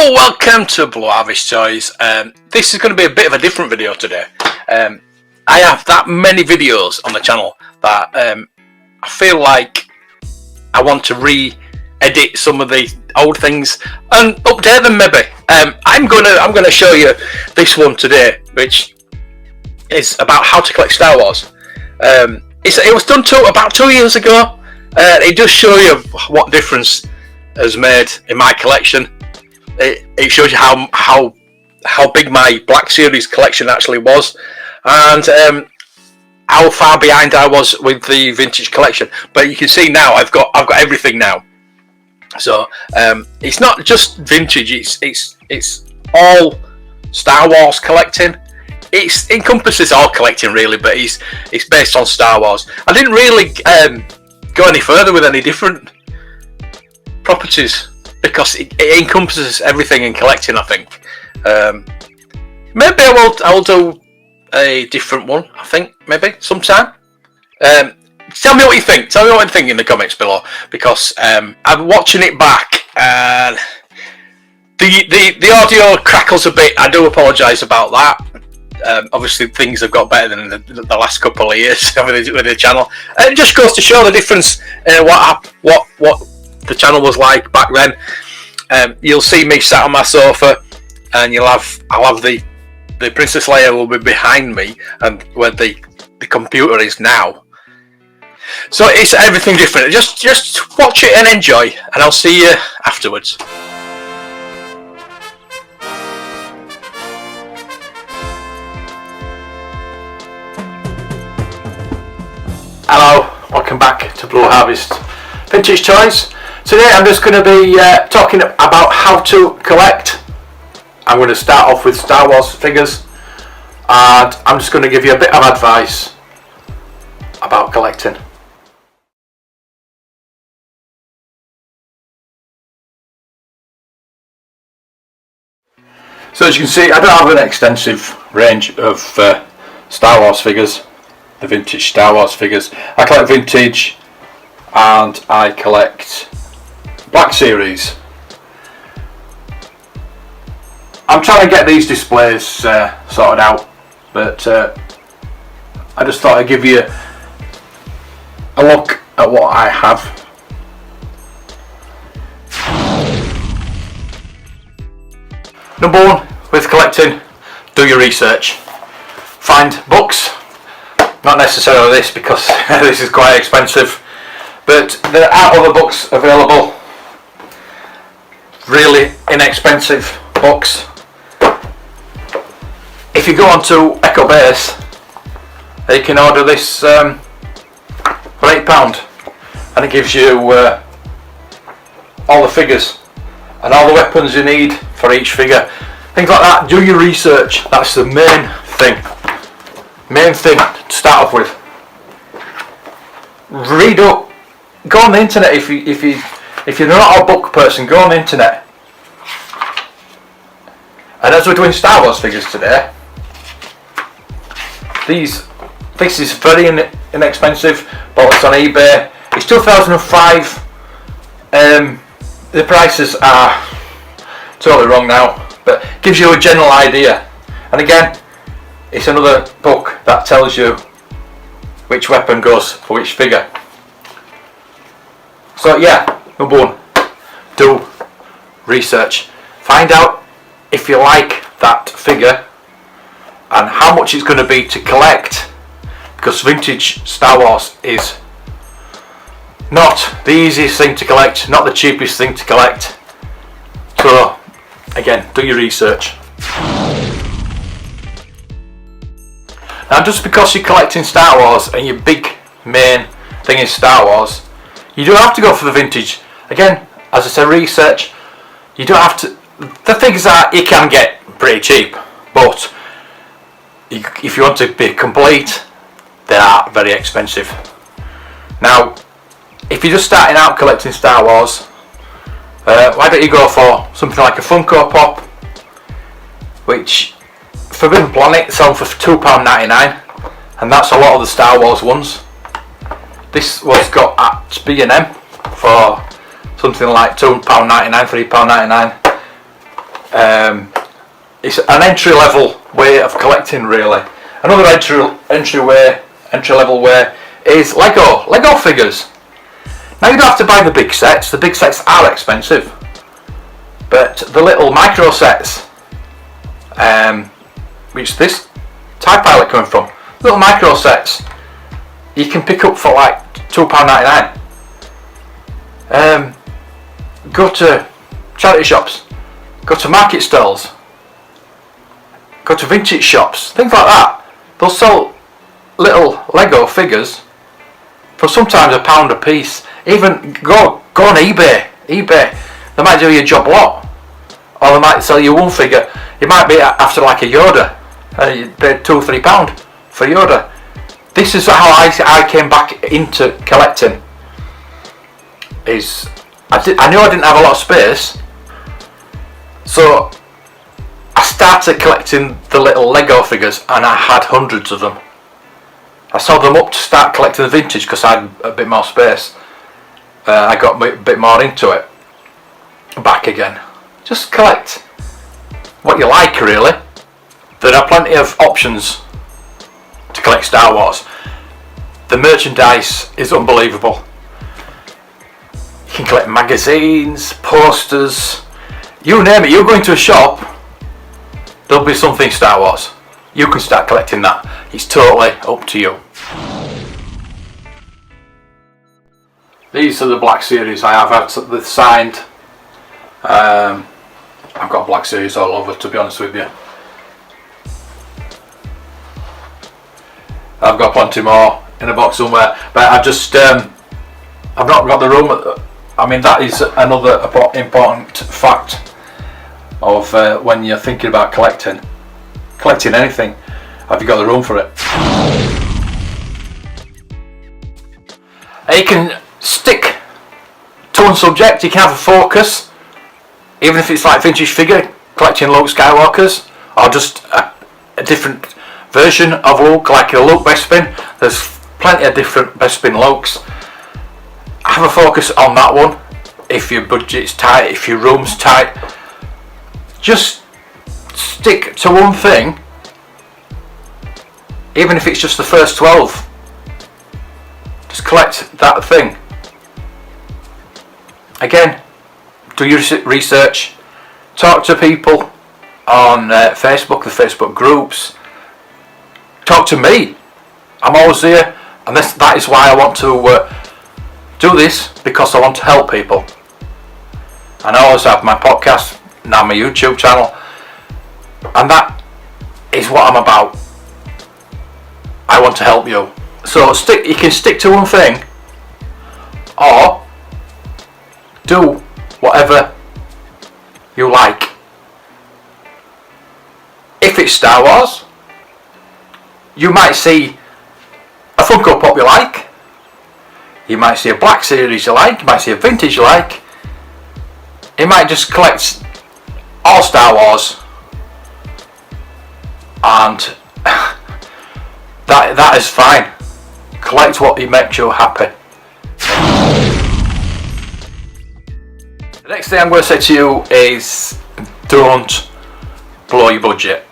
Hello, welcome to Blue Harvest Toys. This is going to be a bit of a different video today. I have that many videos on the channel that I feel like I want to re-edit some of the old things and update them maybe. I'm gonna show you this one today, which is about how to collect Star Wars. It was done about 2 years ago. It does show you what difference has made in my collection. It shows you how big my Black Series collection actually was, and how far behind I was with the vintage collection. But you can see now I've got everything now. So it's not just vintage; it's all Star Wars collecting. It encompasses all collecting really, but it's based on Star Wars. I didn't really go any further with any different properties, because it encompasses everything in collecting, I think. Maybe I will do a different one, I think, maybe, sometime. Tell me what you think. Tell me what you think in the comments below, because I'm watching it back and the audio crackles a bit. I do apologise about that. Obviously things have got better than the last couple of years with the channel. It just goes to show the difference in what the channel was like back then. You'll see me sat on my sofa, and I'll have the Princess Leia will be behind me, and where the computer is now. So it's everything different. Just watch it and enjoy, and I'll see you afterwards. Hello, welcome back to Blue Harvest Vintage Toys. Today I'm just going to be talking about how to collect. I'm going to start off with Star Wars figures, and I'm just going to give you a bit of advice about collecting. So as you can see, I don't have an extensive range of Star Wars figures, the vintage Star Wars figures. I collect vintage and I collect Black Series. I'm trying to get these displays sorted out, but I just thought I'd give you a look at what I have. Number one with collecting, do your research. Find books, not necessarily this because this is quite expensive, but there are other books available, really inexpensive books. If you go onto Echo Base, you can order this for £8, and it gives you all the figures and all the weapons you need for each figure, things like that. Do your research. That's the main thing to start off with. Read up, go on the internet. If you're not a book person, go on the internet. And as we're doing Star Wars figures today, this is very inexpensive. Bought this on eBay. It's 2005. The prices are totally wrong now, but gives you a general idea. And again, it's another book that tells you which weapon goes for which figure. So yeah, number one, do research. Find out if you like that figure and how much it's going to be to collect, because vintage Star Wars is not the easiest thing to collect, not the cheapest thing to collect. So again, do your research. Now, just because you're collecting Star Wars and your big main thing is Star Wars, you don't have to go for the vintage. Again, as I said, research. You don't have to. The things that you can get pretty cheap, but if you want to be complete, they are very expensive. Now, if you're just starting out collecting Star Wars, why don't you go for something like a Funko Pop, which Forbidden Planet sells for £2.99, and that's a lot of the Star Wars ones. This was got at B&M for something like £2.99, £3.99. It's an entry-level way of collecting, really. Another entry-level way is Lego figures. Now, you don't have to buy the big sets. The big sets are expensive, but the little micro sets, which this TIE Pilot coming from, little micro sets, you can pick up for like £2.99. Go to charity shops, go to market stalls, go to vintage shops, things like that. They'll sell little Lego figures for sometimes £1 a piece. Even go on eBay. They might do you a job lot, or they might sell you one figure. It might be after like a Yoda. You paid £2 or £3 for Yoda. This is how I came back into collecting. I knew I didn't have a lot of space, so I started collecting the little Lego figures, and I had hundreds of them. I sold them up to start collecting the vintage because I had a bit more space. I got a bit more into it. Back again. Just collect what you like, really. There are plenty of options to collect Star Wars. The merchandise is unbelievable. You can collect magazines, posters, you name it. You go into a shop, there'll be something Star Wars. You can start collecting that. It's totally up to you. These are the Black Series I have had signed. I've got Black Series all over, to be honest with you. I've got plenty more in a box somewhere, but I've not got the room. I mean, that is another important fact of when you're thinking about collecting anything. Have you got the room for it? You can stick to one subject. You can have a focus, even if it's like vintage figure collecting Luke Skywalkers, or just a different version of Luke, like a Luke Bespin. There's plenty of different Bespin Lukes. Have a focus on that one. If your budget's tight, if your room's tight, just stick to one thing, even if it's just the first 12. Just collect that thing. Again, do your research, talk to people on Facebook, the Facebook groups, talk to me. I'm always here, and that is why I want to do this, because I want to help people. And I always have my podcast, now my YouTube channel, and that is what I'm about. I want to help you. So you can stick to one thing, or do whatever you like. If it's Star Wars, you might see a Funko Pop you like, you might see a Black Series you like, you might see a vintage you like, you might just collect all Star Wars, and that is fine. Collect what makes you happy. The next thing I'm going to say to you is, don't blow your budget.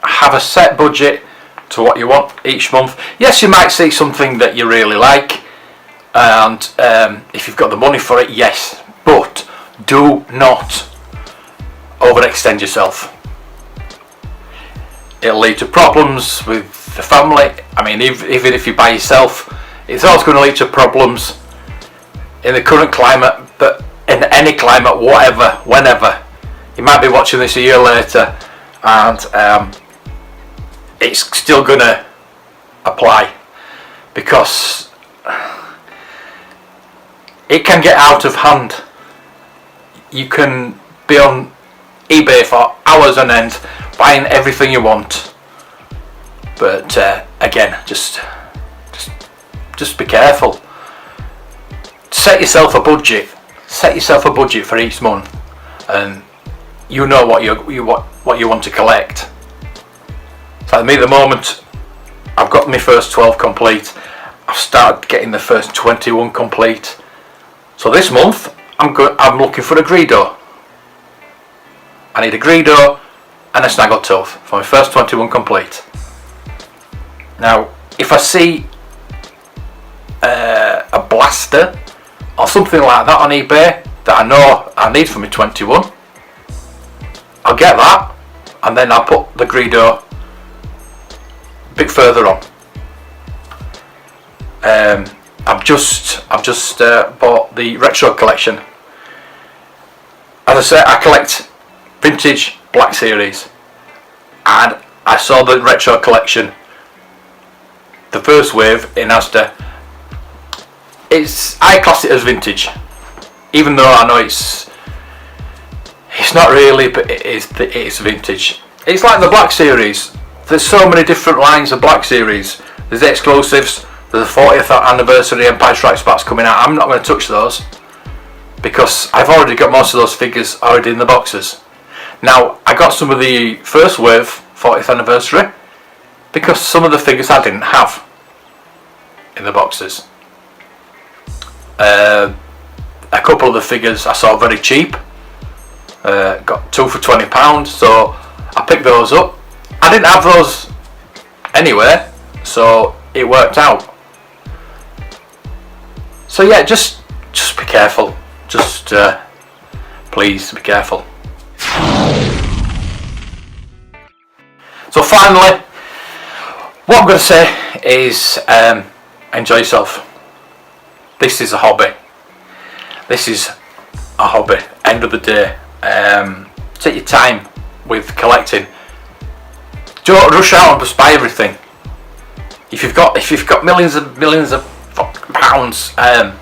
Have a set budget to what you want each month. Yes, you might see something that you really like, and if you've got the money for it, yes, but do not overextend yourself. It'll lead to problems with the family. I mean, even if you buy yourself, it's always going to lead to problems in the current climate, but in any climate, whatever, whenever. You might be watching this a year later, and it's still going to apply, because it can get out of hand. You can be on eBay for hours on end, buying everything you want, but again, just be careful. Set yourself a budget. Set yourself a budget for each month, and you know what you want to collect. So at me, at the moment, I've got my first 12 complete. I've started getting the first 21 complete. So this month, I'm looking for a Greedo. I need a Greedo and a Snaggletooth for my first 21 complete. Now, if I see a blaster or something like that on eBay that I know I need for my 21, I'll get that, and then I'll put the Greedo a bit further on. I've just bought the retro collection. As I say, I collect vintage Black Series, and I saw the retro collection, the first wave in Asda. I class it as vintage, even though I know it's not really, but it is vintage. It's like the Black Series. There's so many different lines of Black Series. There's the exclusives. There's the 40th anniversary Empire Strikes Back's coming out. I'm not going to touch those because I've already got most of those figures already in the boxes. Now, I got some of the first wave 40th anniversary because some of the figures I didn't have in the boxes. A couple of the figures I saw very cheap. Got 2 for £20, so I picked those up. I didn't have those anyway, so it worked out. So yeah, just be careful. Just please be careful. So finally, what I'm going to say is enjoy yourself. This is a hobby. This is a hobby. End of the day. Take your time with collecting. Don't rush out and just buy everything. If you've got millions of pounds, I'll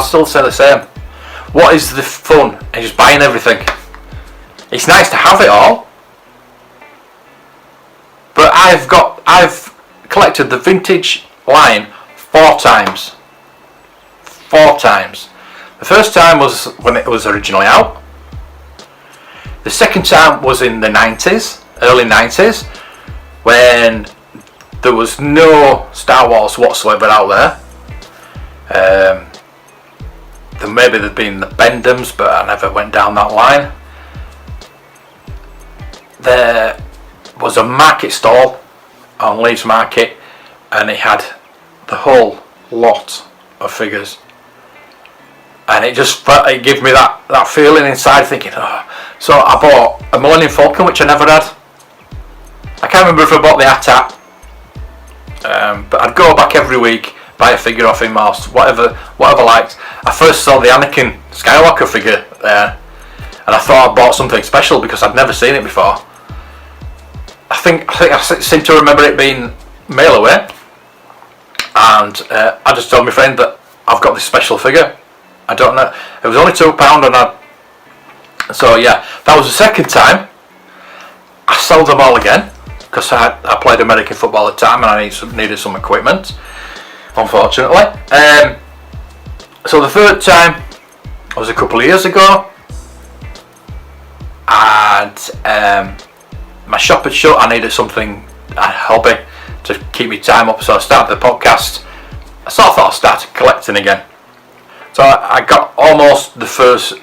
still say the same. What is the fun in just buying everything? It's nice to have it all, but I've collected the vintage line 4 times. 4 times. The first time was when it was originally out. The second time was in the 90s, early 90s, when there was no Star Wars whatsoever out there. Maybe there'd been the Bendhams, but I never went down that line. There was a market stall on Leeds Market, and it had the whole lot of figures, and it gave me that feeling inside, thinking, oh. So I bought a Millennium Falcon, which I never had. I can't remember if I bought the AT-AT, but I'd go back every week, buy a figure off him or whatever I liked. I first saw the Anakin Skywalker figure there, and I thought I bought something special because I'd never seen it before. I think I seem to remember it being mail away, and I just told my friend that I've got this special figure. I don't know, it was only £2, so yeah, that was the second time. I sold them all again because I played American football at the time and I needed some equipment, unfortunately. So the third time was a couple of years ago, and my shop had shut. I needed something, a hobby to keep me time up, so I started the podcast. I sort of thought I'd start collecting again. So I got almost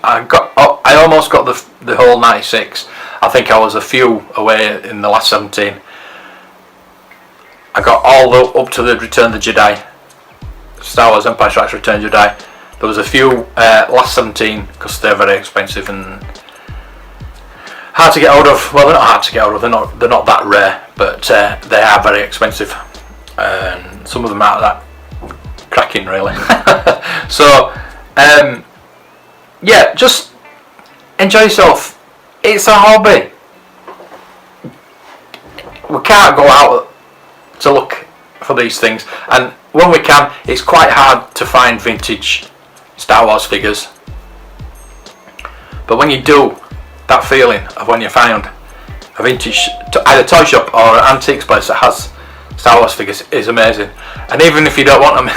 I almost got the whole 96. I think I was a few away in the last 17. I got all up to the Return of the Jedi, Star Wars Empire Strikes Return of the Jedi. There was a few last 17 because they're very expensive and hard to get hold of. Well, they're not hard to get hold of. They're not that rare, but they are very expensive, and some of them aren't that cracking really. So yeah, just enjoy yourself. It's a hobby. We can't go out to look for these things, and when we can, it's quite hard to find vintage Star Wars figures. But when you do, that feeling of when you find a vintage either toy shop or an antiques place that has Star Wars figures is amazing. And even if you don't want them,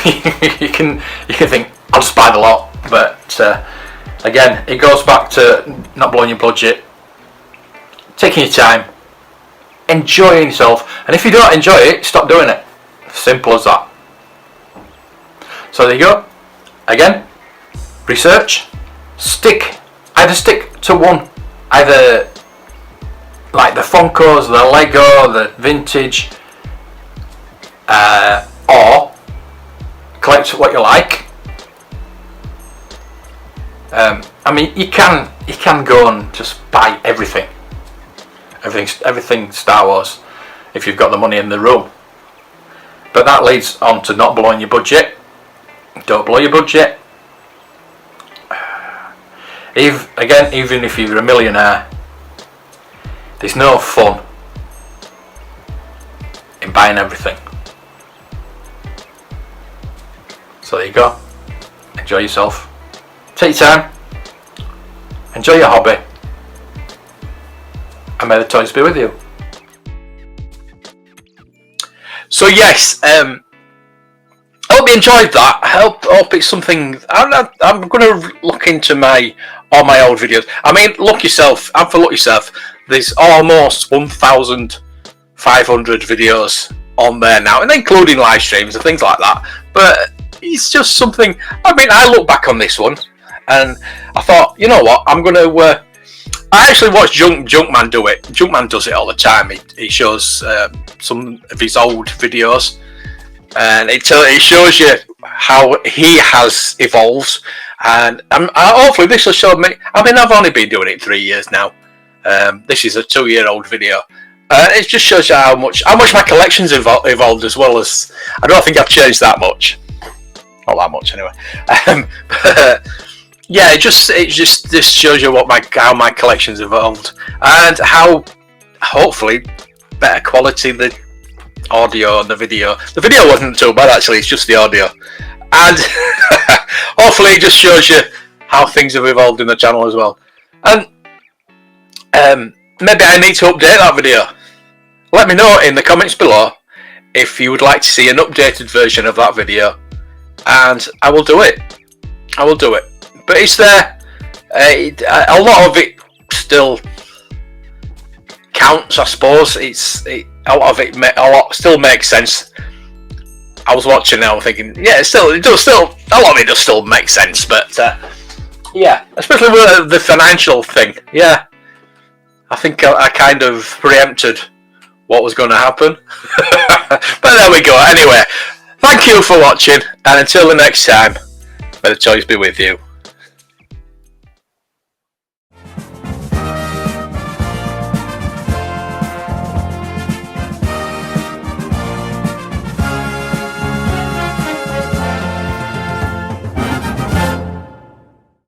you can think, I'll just buy the lot. But again, it goes back to not blowing your budget, taking your time, enjoying yourself, and if you don't enjoy it, stop doing it. Simple as that. So there you go. Again, research, stick either stick to one, either like the Funkos, the Lego, the vintage, or collect what you like. I mean, you can go and just buy everything Star Wars if you've got the money in the room. But that leads on to not blowing your budget. Don't blow your budget. Even if you're a millionaire, there's no fun in buying everything. So there you go. Enjoy yourself. Take your time. Enjoy your hobby. And may the toys be with you. So yes, I hope you enjoyed that. I hope it's something. I'm going to look into all my old videos. I mean, look yourself. There's almost 1,500 videos on there now, and including live streams and things like that. But it's just something. I mean, I look back on this one, and I thought, you know what? I'm going to. I actually watched Junkman do it. Junkman does it all the time. He shows some of his old videos, and it shows you how he has evolved. And hopefully this will show me. I mean, I've only been doing it 3 years now. This is a 2-year-old video. It just shows you how much my collection's evolved, as well as I don't think I've changed that much. Not that much anyway. But, yeah, it just shows you how my collection's evolved, and how hopefully better quality the audio and the video. The video wasn't too bad actually, it's just the audio. And hopefully it just shows you how things have evolved in the channel as well. And maybe I need to update that video. Let me know in the comments below if you would like to see an updated version of that video, and I will do it. But it's there. A lot of it still counts, I suppose. A lot still makes sense. I was watching now, thinking, yeah, a lot of it does still make sense. But yeah, especially with the financial thing. Yeah, I think I kind of preempted what was going to happen. But there we go. Anyway, thank you for watching, and until the next time, may the toys be with you.